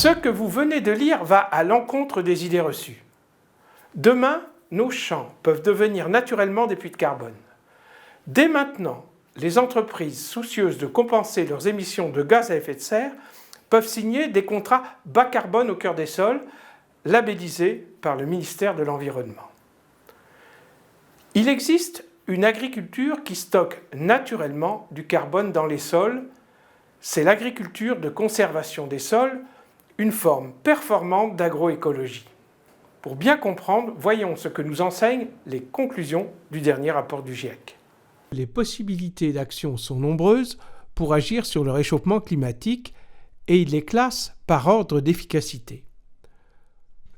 Ce que vous venez de lire va à l'encontre des idées reçues. Demain, nos champs peuvent devenir naturellement des puits de carbone. Dès maintenant, les entreprises soucieuses de compenser leurs émissions de gaz à effet de serre peuvent signer des contrats bas carbone au cœur des sols, labellisés par le ministère de l'Environnement. Il existe une agriculture qui stocke naturellement du carbone dans les sols. C'est l'agriculture de conservation des sols, une forme performante d'agroécologie. Pour bien comprendre, voyons ce que nous enseignent les conclusions du dernier rapport du GIEC. Les possibilités d'action sont nombreuses pour agir sur le réchauffement climatique et il les classe par ordre d'efficacité.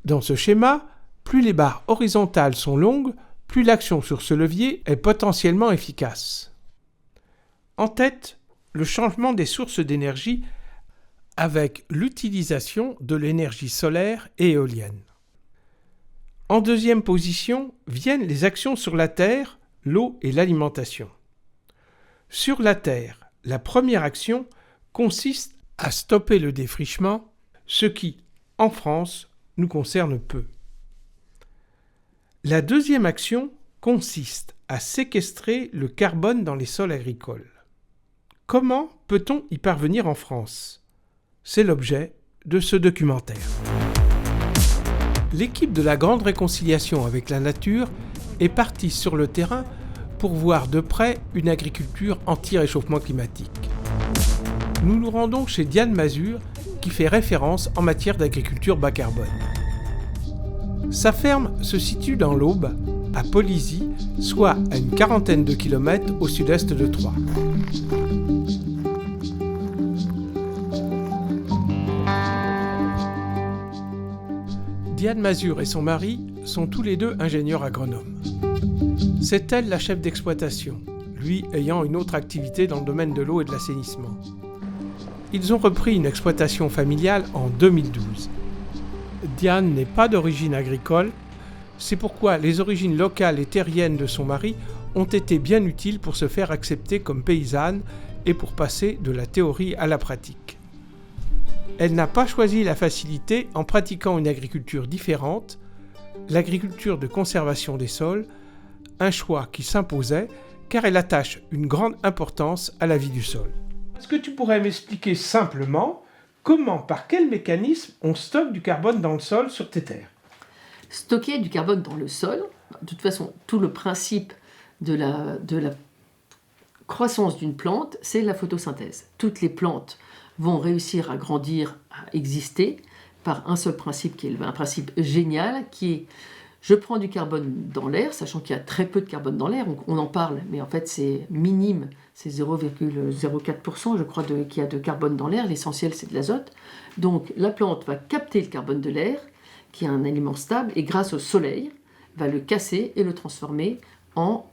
Dans ce schéma, plus les barres horizontales sont longues, plus l'action sur ce levier est potentiellement efficace. En tête, le changement des sources d'énergie avec l'utilisation de l'énergie solaire et éolienne. En deuxième position viennent les actions sur la terre, l'eau et l'alimentation. Sur la terre, la première action consiste à stopper le défrichement, ce qui, en France, nous concerne peu. La deuxième action consiste à séquestrer le carbone dans les sols agricoles. Comment peut-on y parvenir en France ? C'est l'objet de ce documentaire. L'équipe de la Grande Réconciliation avec la nature est partie sur le terrain pour voir de près une agriculture anti-réchauffement climatique. Nous nous rendons chez Diane Mazure, qui fait référence en matière d'agriculture bas carbone. Sa ferme se situe dans l'Aube, à Polizy, soit à une quarantaine de kilomètres au sud-est de Troyes. Diane Mazure et son mari sont tous les deux ingénieurs agronomes. C'est elle la chef d'exploitation, lui ayant une autre activité dans le domaine de l'eau et de l'assainissement. Ils ont repris une exploitation familiale en 2012. Diane n'est pas d'origine agricole, c'est pourquoi les origines locales et terriennes de son mari ont été bien utiles pour se faire accepter comme paysanne et pour passer de la théorie à la pratique. Elle n'a pas choisi la facilité en pratiquant une agriculture différente, l'agriculture de conservation des sols, un choix qui s'imposait car elle attache une grande importance à la vie du sol. Est-ce que tu pourrais m'expliquer simplement comment, par quel mécanisme on stocke du carbone dans le sol sur tes terres ? Stocker du carbone dans le sol, de toute façon, tout le principe de la croissance d'une plante, c'est la photosynthèse. Toutes les plantes vont réussir à grandir, à exister, par un seul principe qui est un principe génial, qui est je prends du carbone dans l'air, sachant qu'il y a très peu de carbone dans l'air, on en parle, mais en fait c'est minime, c'est 0,04% je crois qu'il y a de carbone dans l'air, l'essentiel c'est de l'azote. Donc la plante va capter le carbone de l'air, qui est un élément stable, et grâce au soleil, va le casser et le transformer en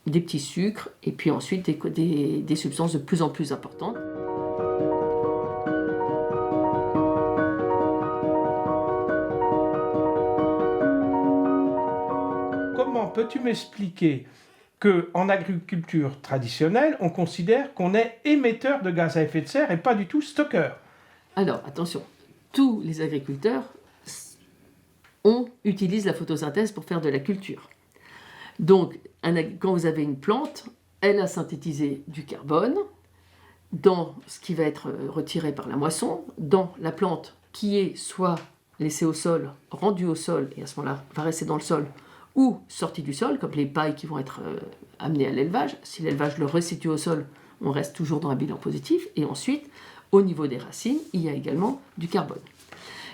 des petits sucres, et puis ensuite des substances de plus en plus importantes. Comment peux-tu m'expliquer qu'en agriculture traditionnelle, on considère qu'on est émetteur de gaz à effet de serre et pas du tout stockeur ? Alors, attention, tous les agriculteurs utilisent la photosynthèse pour faire de la culture. Donc, quand vous avez une plante, elle a synthétisé du carbone dans ce qui va être retiré par la moisson, dans la plante qui est soit laissée au sol, rendue au sol, et à ce moment-là va rester dans le sol, ou sortie du sol, comme les pailles qui vont être amenées à l'élevage. Si l'élevage le resitue au sol, on reste toujours dans un bilan positif. Et ensuite, au niveau des racines, il y a également du carbone.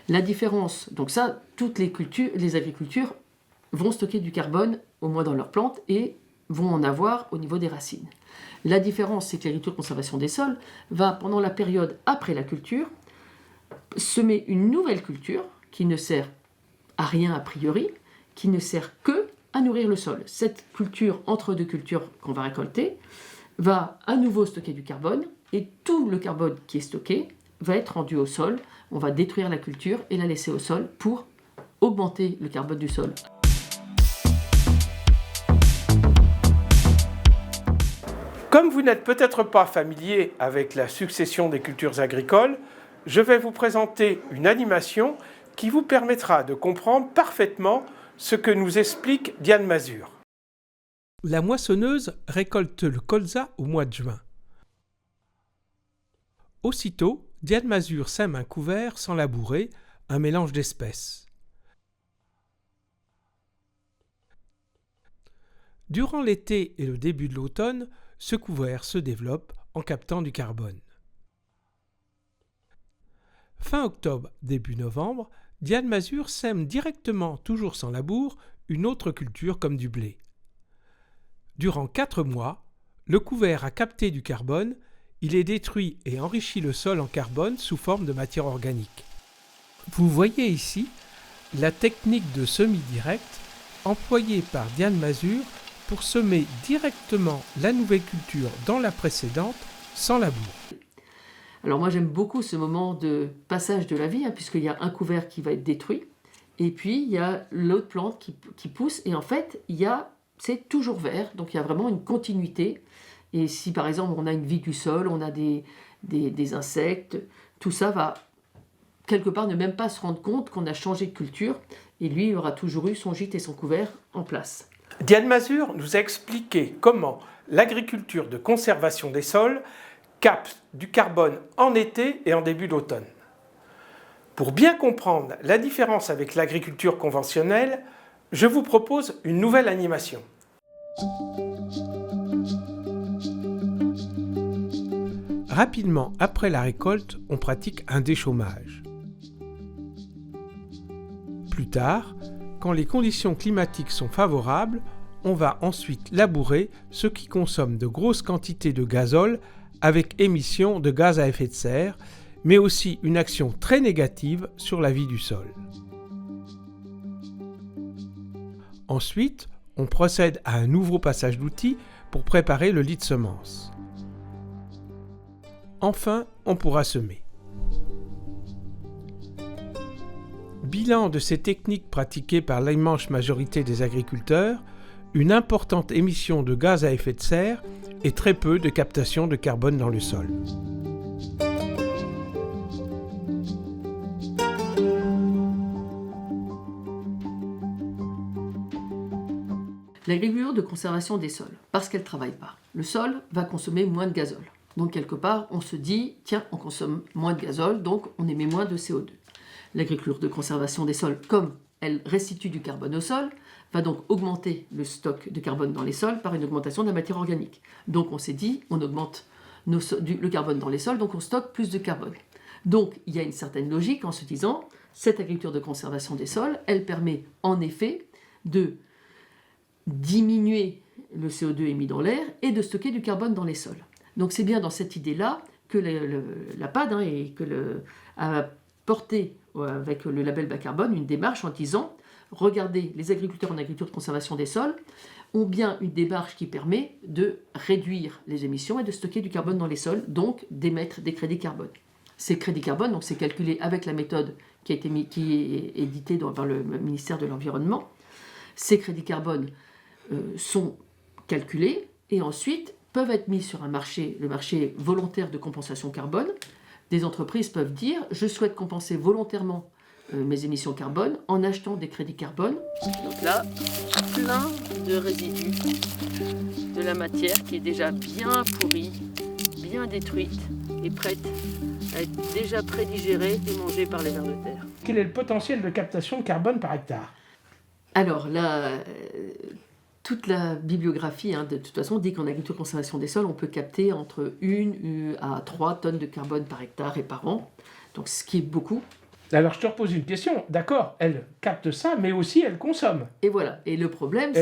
La différence, donc ça, toutes les agricultures vont stocker du carbone, au moins dans leurs plantes, et vont en avoir au niveau des racines. La différence, c'est que l'agriculture de conservation des sols va, pendant la période après la culture, semer une nouvelle culture qui ne sert à rien a priori, qui ne sert que à nourrir le sol. Cette culture, entre deux cultures qu'on va récolter, va à nouveau stocker du carbone, et tout le carbone qui est stocké va être rendu au sol. On va détruire la culture et la laisser au sol pour augmenter le carbone du sol. Comme vous n'êtes peut-être pas familier avec la succession des cultures agricoles, je vais vous présenter une animation qui vous permettra de comprendre parfaitement ce que nous explique Diane Mazur. La moissonneuse récolte le colza au mois de juin. Aussitôt, Diane Mazur sème un couvert sans labourer, un mélange d'espèces. Durant l'été et le début de l'automne, ce couvert se développe en captant du carbone. Fin octobre, début novembre, Diane Mazur sème directement, toujours sans labour, une autre culture comme du blé. Durant 4 mois, le couvert a capté du carbone, il est détruit et enrichit le sol en carbone sous forme de matière organique. Vous voyez ici la technique de semis direct employée par Diane Mazur pour semer directement la nouvelle culture dans la précédente sans labour. Alors moi j'aime beaucoup ce moment de passage de la vie, puisqu'il y a un couvert qui va être détruit, et puis il y a l'autre plante qui pousse, et en fait c'est toujours vert, donc il y a vraiment une continuité. Et si par exemple on a une vie du sol, on a des insectes, tout ça va quelque part ne même pas se rendre compte qu'on a changé de culture, et lui il aura toujours eu son gîte et son couvert en place. Diane Mazur nous a expliqué comment l'agriculture de conservation des sols capte du carbone en été et en début d'automne. Pour bien comprendre la différence avec l'agriculture conventionnelle, je vous propose une nouvelle animation. Rapidement après la récolte, on pratique un déchômage. Plus tard, quand les conditions climatiques sont favorables, on va ensuite labourer ce qui consomme de grosses quantités de gazole avec émission de gaz à effet de serre, mais aussi une action très négative sur la vie du sol. Ensuite, on procède à un nouveau passage d'outils pour préparer le lit de semences. Enfin, on pourra semer. Bilan de ces techniques pratiquées par l'immense majorité des agriculteurs, une importante émission de gaz à effet de serre et très peu de captation de carbone dans le sol. L'agriculture de conservation des sols, parce qu'elle ne travaille pas, le sol va consommer moins de gazole. Donc quelque part, on se dit, tiens, on consomme moins de gazole, donc on émet moins de CO2. L'agriculture de conservation des sols, comme elle restitue du carbone au sol, va donc augmenter le stock de carbone dans les sols par une augmentation de la matière organique. Donc on s'est dit, on augmente le carbone dans les sols, donc on stocke plus de carbone. Donc il y a une certaine logique en se disant, cette agriculture de conservation des sols, elle permet en effet de diminuer le CO2 émis dans l'air et de stocker du carbone dans les sols. Donc c'est bien dans cette idée-là que la PAD a porté avec le label bas carbone une démarche en disant regardez, les agriculteurs en agriculture de conservation des sols ont bien une démarche qui permet de réduire les émissions et de stocker du carbone dans les sols, donc d'émettre des crédits carbone. Ces crédits carbone, donc c'est calculé avec la méthode qui est éditée par le ministère de l'Environnement. Ces crédits carbone sont calculés et ensuite peuvent être mis sur le marché volontaire de compensation carbone. Des entreprises peuvent dire « je souhaite compenser volontairement mes émissions carbone en achetant des crédits carbone ». Donc là, plein de résidus de la matière qui est déjà bien pourrie, bien détruite et prête à être déjà prédigérée et mangée par les vers de terre. Quel est le potentiel de captation de carbone par hectare ? Alors là, toute la bibliographie, de toute façon, dit qu'en agriculture de conservation des sols, on peut capter entre 1 à 3 tonnes de carbone par hectare et par an, donc ce qui est beaucoup. Alors je te repose une question, d'accord, elle capte ça, mais aussi elle consomme. Et voilà, et le problème,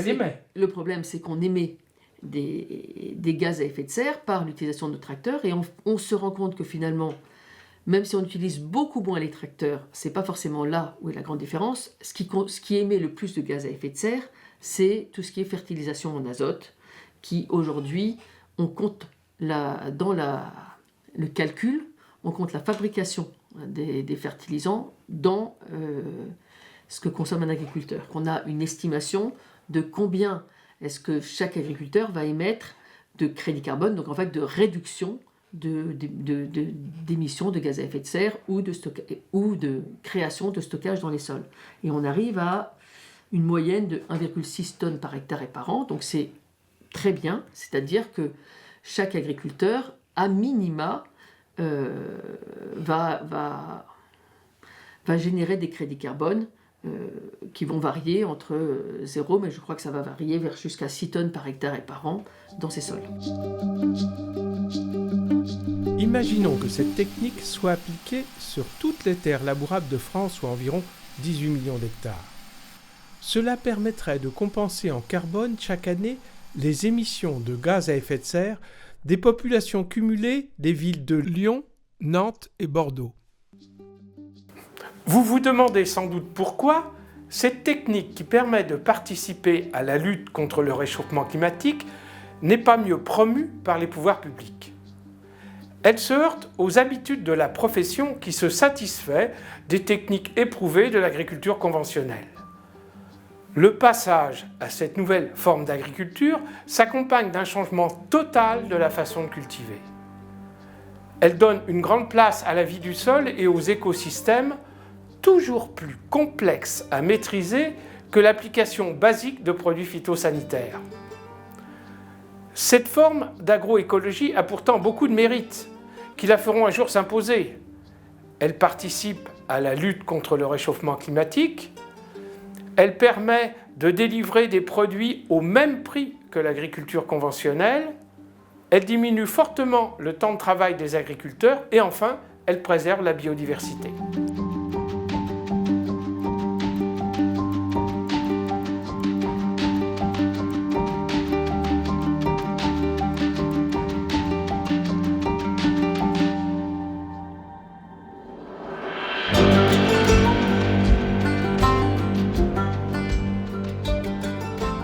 c'est qu'on émet des gaz à effet de serre par l'utilisation de tracteurs, et on se rend compte que finalement, même si on utilise beaucoup moins les tracteurs, c'est pas forcément là où est la grande différence. Ce qui émet le plus de gaz à effet de serre, c'est tout ce qui est fertilisation en azote, qui aujourd'hui, on compte dans le calcul, on compte la fabrication des fertilisants dans ce que consomme un agriculteur. On a une estimation de combien est-ce que chaque agriculteur va émettre de crédit carbone, donc en fait de réduction d'émissions de gaz à effet de serre ou de création de stockage dans les sols. Et on arrive à une moyenne de 1,6 tonnes par hectare et par an, donc c'est très bien, c'est-à-dire que chaque agriculteur, à minima, va générer des crédits carbone qui vont varier entre 0, mais je crois que ça va varier vers jusqu'à 6 tonnes par hectare et par an dans ces sols. Imaginons que cette technique soit appliquée sur toutes les terres labourables de France, soit environ 18 millions d'hectares. Cela permettrait de compenser en carbone chaque année les émissions de gaz à effet de serre des populations cumulées des villes de Lyon, Nantes et Bordeaux. Vous vous demandez sans doute pourquoi cette technique qui permet de participer à la lutte contre le réchauffement climatique n'est pas mieux promue par les pouvoirs publics. Elle se heurte aux habitudes de la profession qui se satisfait des techniques éprouvées de l'agriculture conventionnelle. Le passage à cette nouvelle forme d'agriculture s'accompagne d'un changement total de la façon de cultiver. Elle donne une grande place à la vie du sol et aux écosystèmes, toujours plus complexes à maîtriser que l'application basique de produits phytosanitaires. Cette forme d'agroécologie a pourtant beaucoup de mérites qui la feront un jour s'imposer. Elle participe à la lutte contre le réchauffement climatique. Elle permet de délivrer des produits au même prix que l'agriculture conventionnelle. Elle diminue fortement le temps de travail des agriculteurs et enfin, elle préserve la biodiversité.